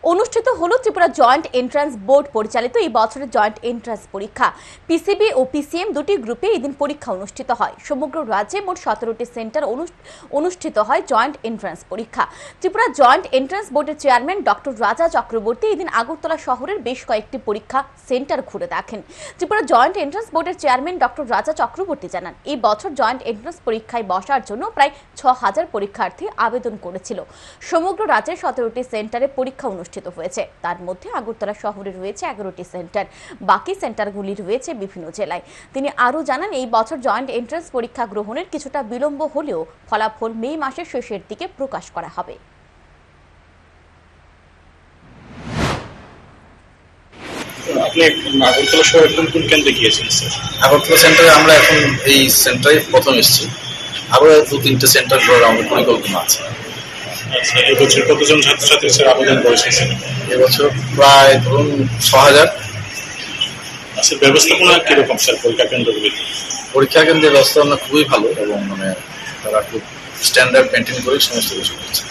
অনুষ্ঠিত হলো Tripura joint entrance board পরিচালিত এই বছরের জয়েন্ট এন্ট্রান্স পরীক্ষা। পিসিবি ও পিসিএম দুটি গ্রুপে এদিন পরীক্ষা অনুষ্ঠিত হয়। সমগ্র রাজ্যে মোট 17টি সেন্টার অনুষ্ঠিত হয় জয়েন্ট এন্ট্রান্স পরীক্ষা। ত্রিপুরা জয়েন্ট এন্ট্রান্স বোর্ডের চেয়ারম্যান ডক্টর রাজা চক্রবর্তী এদিন আগরতলা শহরের বেশ কয়েকটি পরীক্ষা সেন্টার ঘুরে দেখেন। ত্রিপুরা জয়েন্ট এন্ট্রান্স বোর্ডের চেয়ারম্যান ডক্টর রাজা চক্রবর্তী জানান, এই বছর জয়েন্ট এন্ট্রান্স পরীক্ষায় বসার জন্য প্রায় 6000 পরীক্ষার্থী আবেদন করেছিল। সমগ্র রাজ্যে 17টি সেন্টারে পরীক্ষা অনুষ্ঠিত হয়েছে। তার মধ্যে আগরতলা শহরে রয়েছে 11টি সেন্টার, বাকি সেন্টারগুলি রয়েছে বিভিন্ন জেলায়। তিনি আরও জানান, এই বছর জয়েন্ট এন্ট্রান্স পরীক্ষা গ্রহণের কিছুটা বিলম্ব হলেও ফলাফল মে মাসের শেষের দিকে প্রকাশ করা হবে। আপনি আগরতলা শহরের কোন কোন কেন্দ্রে গিয়েছেন স্যার? আগরতলা সেন্টারে আমরা এখন এই সেন্টারে প্রথম এসেছি, আরও 2-3টে সেন্টার করার আমাদের পরিকল্পনা আছে। আচ্ছা, এবছর কতজন ছাত্রছাত্রী স্যার আবেদন করেছেন? এবছর প্রায় ধরুন 6000। আচ্ছা, ব্যবস্থাপনা কিরকম স্যার পরীক্ষা কেন্দ্রগুলিতে? পরীক্ষা কেন্দ্রের ব্যবস্থাপনা খুবই ভালো এবং তারা খুব স্ট্যান্ডার্ড মেনটেন করে সমস্ত কিছু করছে।